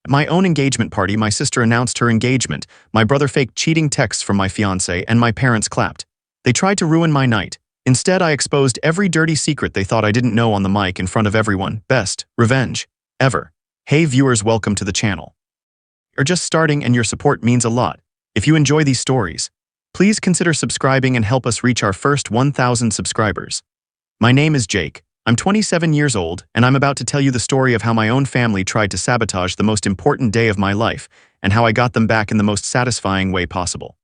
At my own engagement party, my sister announced her engagement, my brother faked cheating texts from my fiancé, and my parents clapped. They tried to ruin my night. Instead, I exposed every dirty secret they thought I didn't know on the mic in front of everyone. Best revenge ever. Hey viewers, welcome to the channel. You're just starting and your support means a lot. If you enjoy these stories, please consider subscribing and help us reach our first 1,000 subscribers. My name is Jake. I'm 27 years old, and I'm about to tell you the story of how my own family tried to sabotage the most important day of my life, and how I got them back in the most satisfying way possible.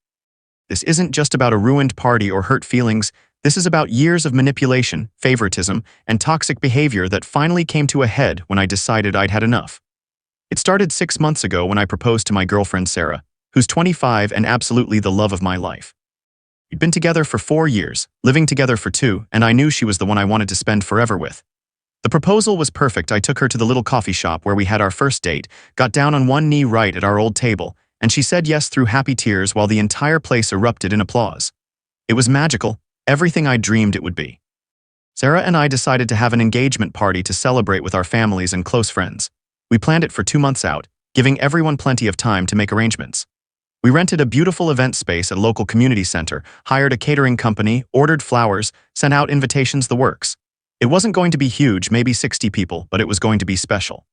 This isn't just about a ruined party or hurt feelings. This is about years of manipulation, favoritism, and toxic behavior that finally came to a head when I decided I'd had enough. It started 6 months ago when I proposed to my girlfriend Sarah, who's 25 and absolutely the love of my life. We'd been together for 4 years, living together for 2, and I knew she was the one I wanted to spend forever with. The proposal was perfect. I took her to the little coffee shop where we had our first date, got down on one knee right at our old table, and she said yes through happy tears while the entire place erupted in applause. It was magical, everything I dreamed it would be. Sarah and I decided to have an engagement party to celebrate with our families and close friends. We planned it for 2 months out, giving everyone plenty of time to make arrangements. We rented a beautiful event space at a local community center, hired a catering company, ordered flowers, sent out invitations, the works. It wasn't going to be huge, maybe 60 people, but it was going to be special.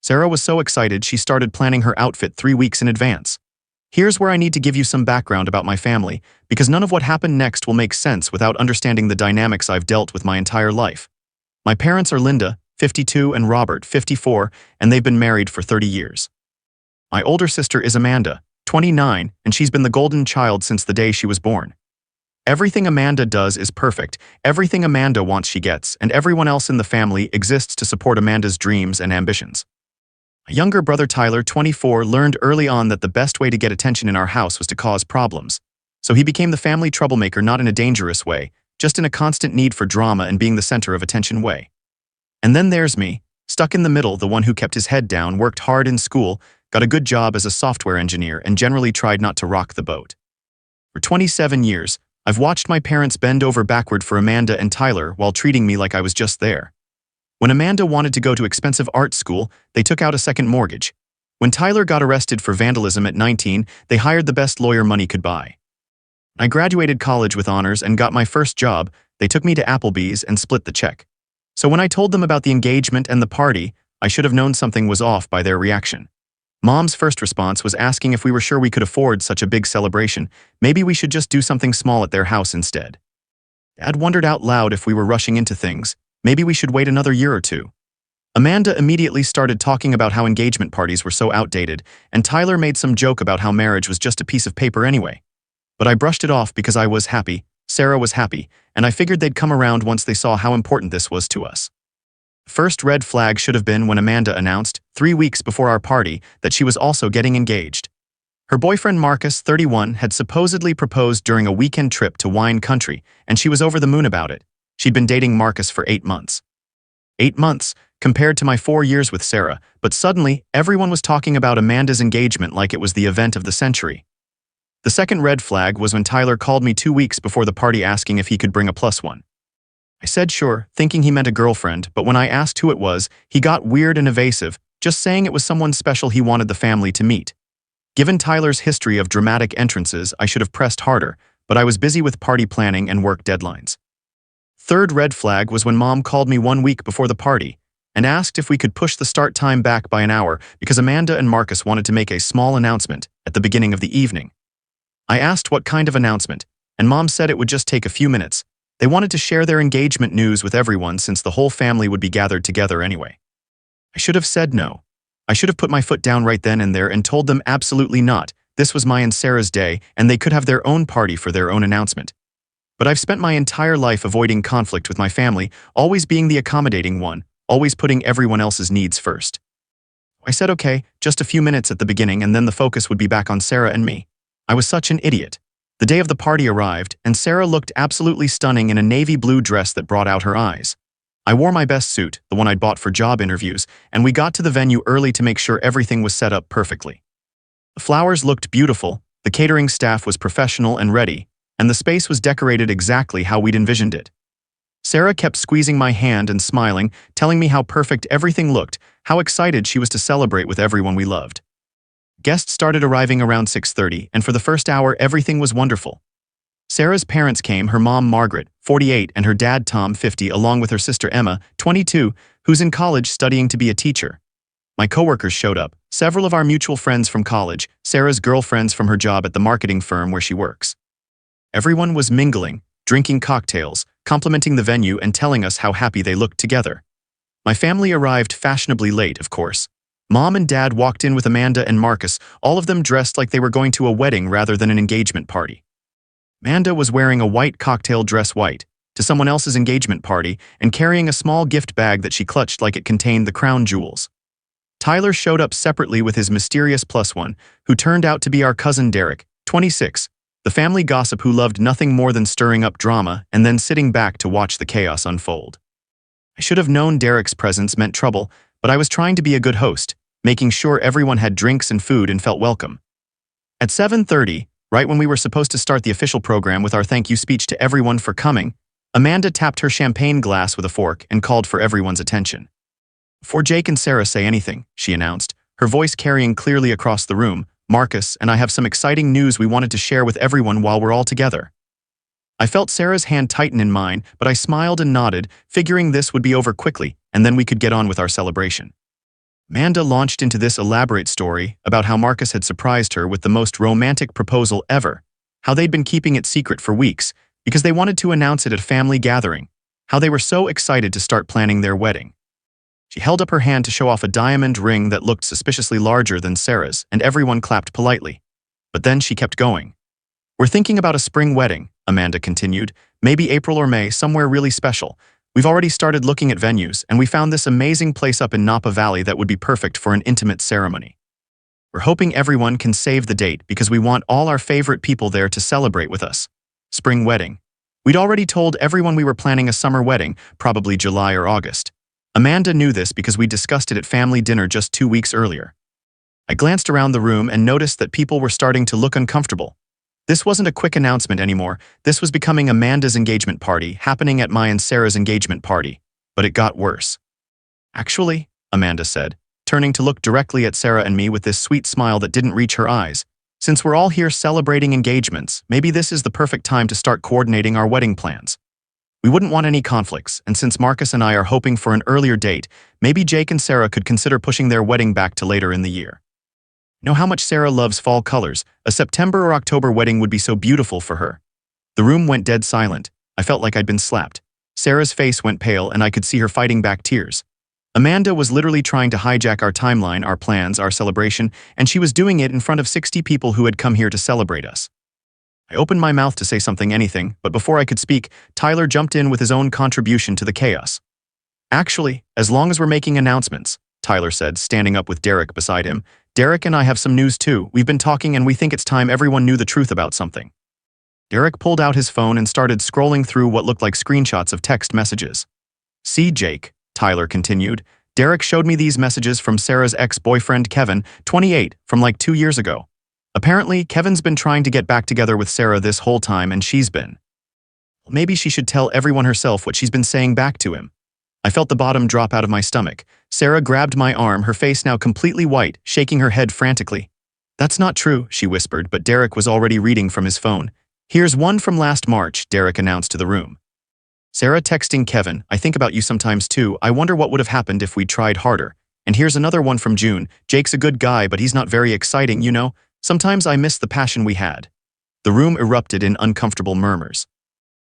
Sarah was so excited she started planning her outfit 3 weeks in advance. Here's where I need to give you some background about my family, because none of what happened next will make sense without understanding the dynamics I've dealt with my entire life. My parents are Linda, 52, and Robert, 54, and they've been married for 30 years. My older sister is Amanda, 29, and she's been the golden child since the day she was born. Everything Amanda does is perfect, everything Amanda wants she gets, and everyone else in the family exists to support Amanda's dreams and ambitions. My younger brother Tyler, 24, learned early on that the best way to get attention in our house was to cause problems. So he became the family troublemaker, not in a dangerous way, just in a constant need for drama and being the center of attention way. And then there's me, stuck in the middle, the one who kept his head down, worked hard in school, got a good job as a software engineer, and generally tried not to rock the boat. For 27 years, I've watched my parents bend over backward for Amanda and Tyler while treating me like I was just there. When Amanda wanted to go to expensive art school, they took out a second mortgage. When Tyler got arrested for vandalism at 19, they hired the best lawyer money could buy. I graduated college with honors and got my first job. They took me to Applebee's and split the check. So when I told them about the engagement and the party, I should have known something was off by their reaction. Mom's first response was asking if we were sure we could afford such a big celebration. Maybe we should just do something small at their house instead. Dad wondered out loud if we were rushing into things. Maybe we should wait another year or two. Amanda immediately started talking about how engagement parties were so outdated, and Tyler made some joke about how marriage was just a piece of paper anyway. But I brushed it off because I was happy, Sarah was happy, and I figured they'd come around once they saw how important this was to us. First red flag should have been when Amanda announced, 3 weeks before our party, that she was also getting engaged. Her boyfriend Marcus, 31, had supposedly proposed during a weekend trip to wine country, and she was over the moon about it. She'd been dating Marcus for 8 months. 8 months, compared to my 4 years with Sarah, but suddenly, everyone was talking about Amanda's engagement like it was the event of the century. The second red flag was when Tyler called me 2 weeks before the party asking if he could bring a +1. I said sure, thinking he meant a girlfriend, but when I asked who it was, he got weird and evasive, just saying it was someone special he wanted the family to meet. Given Tyler's history of dramatic entrances, I should have pressed harder, but I was busy with party planning and work deadlines. Third red flag was when Mom called me 1 week before the party and asked if we could push the start time back by an hour because Amanda and Marcus wanted to make a small announcement at the beginning of the evening. I asked what kind of announcement, and Mom said it would just take a few minutes. They wanted to share their engagement news with everyone since the whole family would be gathered together anyway. I should have said no. I should have put my foot down right then and there and told them absolutely not. This was my and Sarah's day, and they could have their own party for their own announcement. But I've spent my entire life avoiding conflict with my family, always being the accommodating one, always putting everyone else's needs first. I said okay, just a few minutes at the beginning, and then the focus would be back on Sarah and me. I was such an idiot. The day of the party arrived, and Sarah looked absolutely stunning in a navy blue dress that brought out her eyes. I wore my best suit, the one I'd bought for job interviews, and we got to the venue early to make sure everything was set up perfectly. The flowers looked beautiful, the catering staff was professional and ready, and the space was decorated exactly how we'd envisioned it. Sarah kept squeezing my hand and smiling, telling me how perfect everything looked, how excited she was to celebrate with everyone we loved. Guests started arriving around 6:30, and for the first hour, everything was wonderful. Sarah's parents came, her mom Margaret, 48, and her dad Tom, 50, along with her sister Emma, 22, who's in college studying to be a teacher. My coworkers showed up, several of our mutual friends from college, Sarah's girlfriends from her job at the marketing firm where she works. Everyone was mingling, drinking cocktails, complimenting the venue and telling us how happy they looked together. My family arrived fashionably late, of course. Mom and Dad walked in with Amanda and Marcus, all of them dressed like they were going to a wedding rather than an engagement party. Amanda was wearing a white cocktail dress white to someone else's engagement party and carrying a small gift bag that she clutched like it contained the crown jewels. Tyler showed up separately with his mysterious +1, who turned out to be our cousin Derek, 26, the family gossip who loved nothing more than stirring up drama and then sitting back to watch the chaos unfold. I should have known Derek's presence meant trouble, but I was trying to be a good host, making sure everyone had drinks and food and felt welcome. At 7:30, right when we were supposed to start the official program with our thank you speech to everyone for coming, Amanda tapped her champagne glass with a fork and called for everyone's attention. "Before Jake and Sarah say anything," she announced, her voice carrying clearly across the room, "Marcus and I have some exciting news we wanted to share with everyone while we're all together." I felt Sarah's hand tighten in mine, but I smiled and nodded, figuring this would be over quickly, and then we could get on with our celebration. Amanda launched into this elaborate story about how Marcus had surprised her with the most romantic proposal ever, how they'd been keeping it secret for weeks because they wanted to announce it at a family gathering, how they were so excited to start planning their wedding. She held up her hand to show off a diamond ring that looked suspiciously larger than Sarah's, and everyone clapped politely. But then she kept going. "We're thinking about a spring wedding," Amanda continued, "maybe April or May, somewhere really special. We've already started looking at venues, and we found this amazing place up in Napa Valley that would be perfect for an intimate ceremony. We're hoping everyone can save the date because we want all our favorite people there to celebrate with us. Spring wedding. We'd already told everyone we were planning a summer wedding, probably July or August. Amanda knew this because we discussed it at family dinner just 2 weeks earlier. I glanced around the room and noticed that people were starting to look uncomfortable. This wasn't a quick announcement anymore. This was becoming Amanda's engagement party, happening at my and Sarah's engagement party. But it got worse. "Actually," Amanda said, turning to look directly at Sarah and me with this sweet smile that didn't reach her eyes, "since we're all here celebrating engagements, maybe this is the perfect time to start coordinating our wedding plans. We wouldn't want any conflicts, and since Marcus and I are hoping for an earlier date, maybe Jake and Sarah could consider pushing their wedding back to later in the year. Know how much Sarah loves fall colors. A September or October wedding would be so beautiful for her." The room went dead silent. I felt like I'd been slapped. Sarah's face went pale and I could see her fighting back tears. Amanda was literally trying to hijack our timeline, our plans, our celebration, and she was doing it in front of 60 people who had come here to celebrate us. I opened my mouth to say anything, but before I could speak, Tyler jumped in with his own contribution to the chaos. "Actually, as long as we're making announcements," Tyler said, standing up with Derek beside him, "Derek and I have some news too. We've been talking and we think it's time everyone knew the truth about something." Derek pulled out his phone and started scrolling through what looked like screenshots of text messages. "See, Jake," Tyler continued, "Derek showed me these messages from Sarah's ex-boyfriend Kevin, 28, from like 2 years ago. Apparently, Kevin's been trying to get back together with Sarah this whole time and she's been. Maybe she should tell everyone herself what she's been saying back to him." I felt the bottom drop out of my stomach. Sarah grabbed my arm, her face now completely white, shaking her head frantically. "That's not true," she whispered, but Derek was already reading from his phone. "Here's one from last March," Derek announced to the room. "Sarah texting Kevin, 'I think about you sometimes too. I wonder what would have happened if we'd tried harder.' And here's another one from June. 'Jake's a good guy, but he's not very exciting, you know. Sometimes I miss the passion we had.'" The room erupted in uncomfortable murmurs.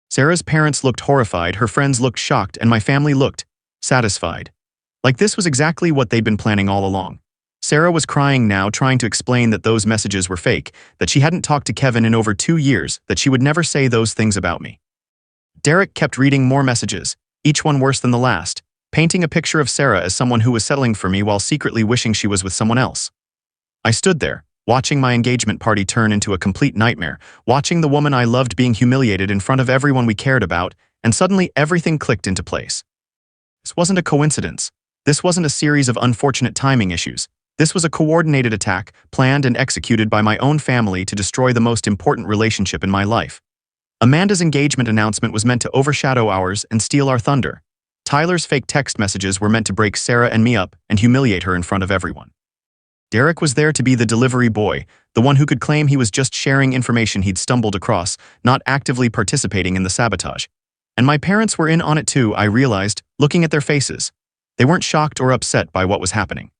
Sarah's parents looked horrified, her friends looked shocked, and my family looked satisfied. Like this was exactly what they'd been planning all along. Sarah was crying now, trying to explain that those messages were fake, that she hadn't talked to Kevin in over 2 years, that she would never say those things about me. Derek kept reading more messages, each one worse than the last, painting a picture of Sarah as someone who was settling for me while secretly wishing she was with someone else. I stood there, watching my engagement party turn into a complete nightmare, watching the woman I loved being humiliated in front of everyone we cared about, and suddenly everything clicked into place. This wasn't a coincidence. This wasn't a series of unfortunate timing issues. This was a coordinated attack, planned and executed by my own family to destroy the most important relationship in my life. Amanda's engagement announcement was meant to overshadow ours and steal our thunder. Tyler's fake text messages were meant to break Sarah and me up and humiliate her in front of everyone. Derek was there to be the delivery boy, the one who could claim he was just sharing information he'd stumbled across, not actively participating in the sabotage. And my parents were in on it too, I realized, looking at their faces. They weren't shocked or upset by what was happening.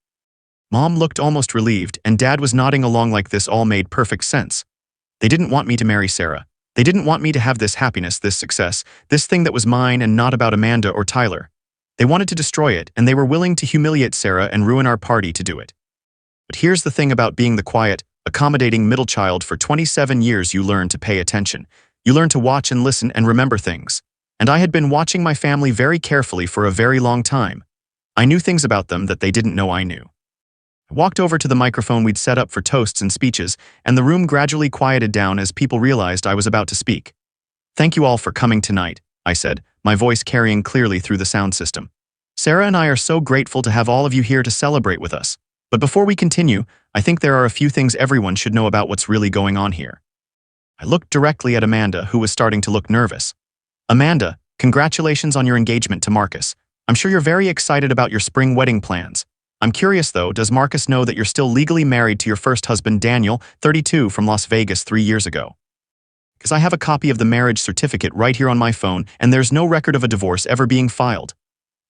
Mom looked almost relieved, and Dad was nodding along like this all made perfect sense. They didn't want me to marry Sarah. They didn't want me to have this happiness, this success, this thing that was mine and not about Amanda or Tyler. They wanted to destroy it, and they were willing to humiliate Sarah and ruin our party to do it. But here's the thing about being the quiet, accommodating middle child for 27 years: you learn to pay attention. You learn to watch and listen and remember things. And I had been watching my family very carefully for a very long time. I knew things about them that they didn't know I knew. I walked over to the microphone we'd set up for toasts and speeches, and the room gradually quieted down as people realized I was about to speak. "Thank you all for coming tonight," I said, my voice carrying clearly through the sound system. "Sarah and I are so grateful to have all of you here to celebrate with us. But before we continue, I think there are a few things everyone should know about what's really going on here." I looked directly at Amanda, who was starting to look nervous. "Amanda, congratulations on your engagement to Marcus. I'm sure you're very excited about your spring wedding plans. I'm curious though, does Marcus know that you're still legally married to your first husband, Daniel, 32, from Las Vegas 3 years ago? Because I have a copy of the marriage certificate right here on my phone, and there's no record of a divorce ever being filed."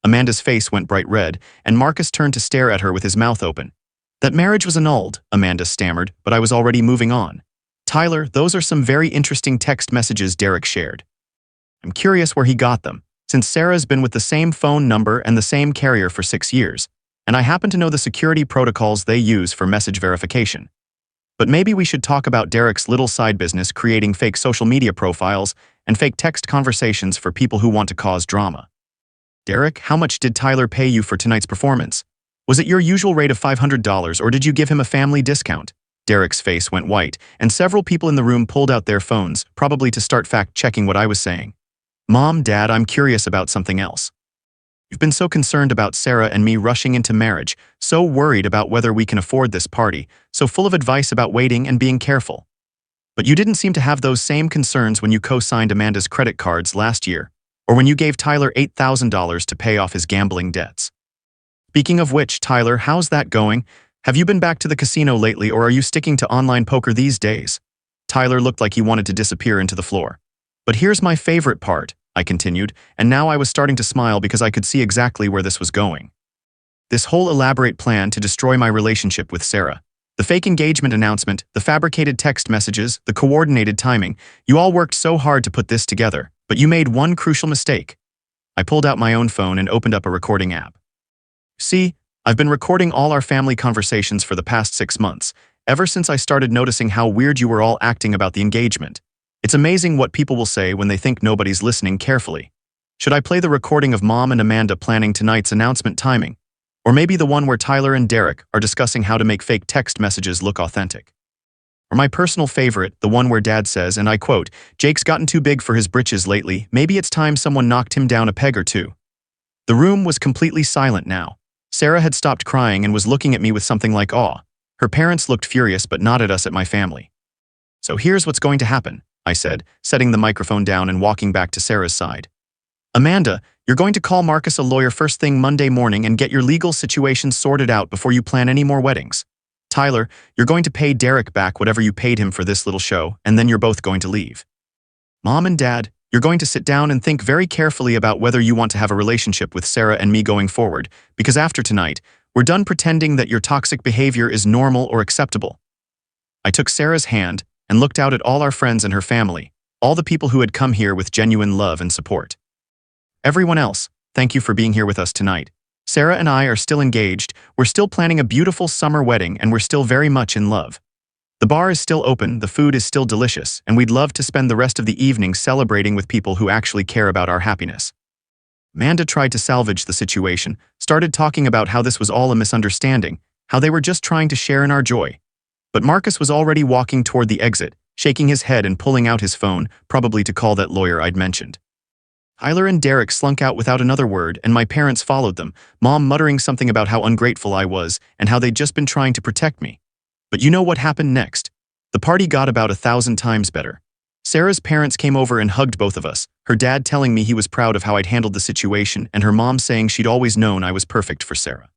Amanda's face went bright red, and Marcus turned to stare at her with his mouth open. "That marriage was annulled," Amanda stammered, but I was already moving on. "Tyler, those are some very interesting text messages Derek shared. I'm curious where he got them, since Sarah's been with the same phone number and the same carrier for 6 years, and I happen to know the security protocols they use for message verification. But maybe we should talk about Derek's little side business creating fake social media profiles and fake text conversations for people who want to cause drama. Derek, how much did Tyler pay you for tonight's performance? Was it your usual rate of $500, or did you give him a family discount?" Derek's face went white, and several people in the room pulled out their phones, probably to start fact-checking what I was saying. "Mom, Dad, I'm curious about something else. You've been so concerned about Sarah and me rushing into marriage, so worried about whether we can afford this party, so full of advice about waiting and being careful. But you didn't seem to have those same concerns when you co-signed Amanda's credit cards last year, or when you gave Tyler $8,000 to pay off his gambling debts. Speaking of which, Tyler, how's that going? Have you been back to the casino lately, or are you sticking to online poker these days?" Tyler looked like he wanted to disappear into the floor. "But here's my favorite part," I continued, and now I was starting to smile because I could see exactly where this was going. "This whole elaborate plan to destroy my relationship with Sarah. The fake engagement announcement, the fabricated text messages, the coordinated timing. You all worked so hard to put this together, but you made one crucial mistake." I pulled out my own phone and opened up a recording app. "See, I've been recording all our family conversations for the past 6 months, ever since I started noticing how weird you were all acting about the engagement. It's amazing what people will say when they think nobody's listening carefully. Should I play the recording of Mom and Amanda planning tonight's announcement timing? Or maybe the one where Tyler and Derek are discussing how to make fake text messages look authentic? Or my personal favorite, the one where Dad says, and I quote, 'Jake's gotten too big for his britches lately. Maybe it's time someone knocked him down a peg or two.'" The room was completely silent now. Sarah had stopped crying and was looking at me with something like awe. Her parents looked furious but nodded us at my family. "So here's what's going to happen," I said, setting the microphone down and walking back to Sarah's side. "Amanda, you're going to call Marcus a lawyer first thing Monday morning and get your legal situation sorted out before you plan any more weddings. Tyler, you're going to pay Derek back whatever you paid him for this little show, and then you're both going to leave. Mom and Dad, you're going to sit down and think very carefully about whether you want to have a relationship with Sarah and me going forward, because after tonight, we're done pretending that your toxic behavior is normal or acceptable." I took Sarah's hand and looked out at all our friends and her family, all the people who had come here with genuine love and support. "Everyone else, thank you for being here with us tonight. Sarah and I are still engaged, we're still planning a beautiful summer wedding, and we're still very much in love. The bar is still open, the food is still delicious, and we'd love to spend the rest of the evening celebrating with people who actually care about our happiness." Amanda tried to salvage the situation, started talking about how this was all a misunderstanding, how they were just trying to share in our joy. But Marcus was already walking toward the exit, shaking his head and pulling out his phone, probably to call that lawyer I'd mentioned. Tyler and Derek slunk out without another word, and my parents followed them, Mom muttering something about how ungrateful I was and how they'd just been trying to protect me. But you know what happened next? The party got about 1,000 times better. Sarah's parents came over and hugged both of us, her dad telling me he was proud of how I'd handled the situation and her mom saying she'd always known I was perfect for Sarah.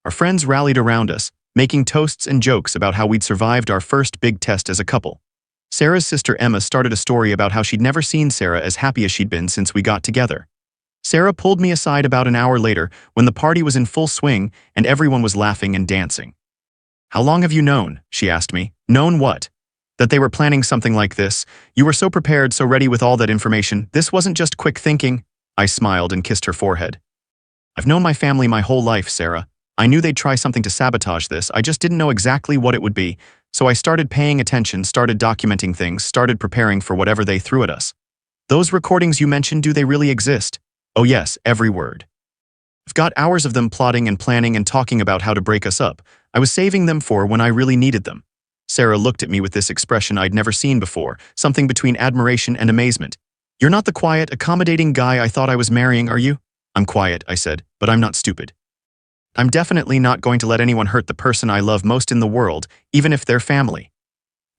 Our friends rallied around us, making toasts and jokes about how we'd survived our first big test as a couple. Sarah's sister Emma started a story about how she'd never seen Sarah as happy as she'd been since we got together. Sarah pulled me aside about an hour later when the party was in full swing and everyone was laughing and dancing. "How long have you known?" she asked me. "Known what? That they were planning something like this? You were so prepared, so ready with all that information. This wasn't just quick thinking." I smiled and kissed her forehead. "I've known my family my whole life, Sarah. I knew they'd try something to sabotage this. I just didn't know exactly what it would be. So I started paying attention, started documenting things, started preparing for whatever they threw at us. Those recordings you mentioned, do they really exist?" "Oh yes, every word. I've got hours of them plotting and planning and talking about how to break us up. I was saving them for when I really needed them." Sarah looked at me with this expression I'd never seen before, something between admiration and amazement. "You're not the quiet, accommodating guy I thought I was marrying, are you?" "I'm quiet," I said, "but I'm not stupid. I'm definitely not going to let anyone hurt the person I love most in the world, even if they're family."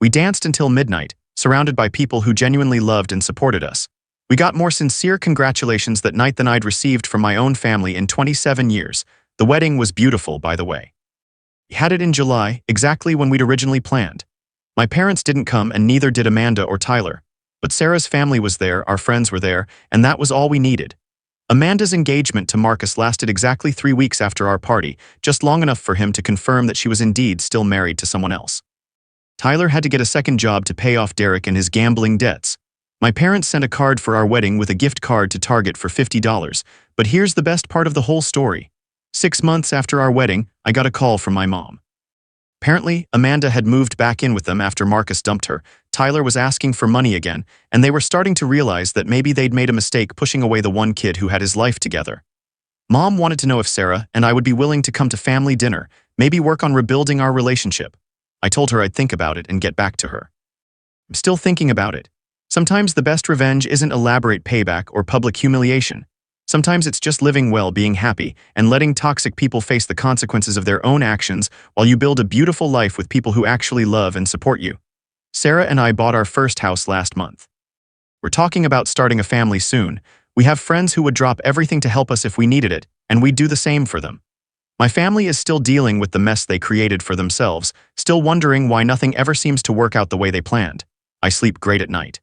We danced until midnight, surrounded by people who genuinely loved and supported us. We got more sincere congratulations that night than I'd received from my own family in 27 years. The wedding was beautiful, by the way. We had it in July, exactly when we'd originally planned. My parents didn't come and neither did Amanda or Tyler. But Sarah's family was there, our friends were there, and that was all we needed. Amanda's engagement to Marcus lasted exactly 3 weeks after our party, just long enough for him to confirm that she was indeed still married to someone else. Tyler had to get a second job to pay off Derek and his gambling debts. My parents sent a card for our wedding with a gift card to Target for $50, but here's the best part of the whole story. 6 months after our wedding, I got a call from my mom. Apparently, Amanda had moved back in with them after Marcus dumped her. Tyler was asking for money again, and they were starting to realize that maybe they'd made a mistake pushing away the one kid who had his life together. Mom wanted to know if Sarah and I would be willing to come to family dinner, maybe work on rebuilding our relationship. I told her I'd think about it and get back to her. I'm still thinking about it. Sometimes the best revenge isn't elaborate payback or public humiliation. Sometimes it's just living well, being happy, and letting toxic people face the consequences of their own actions while you build a beautiful life with people who actually love and support you. Sarah and I bought our first house last month. We're talking about starting a family soon. We have friends who would drop everything to help us if we needed it, and we'd do the same for them. My family is still dealing with the mess they created for themselves, still wondering why nothing ever seems to work out the way they planned. I sleep great at night.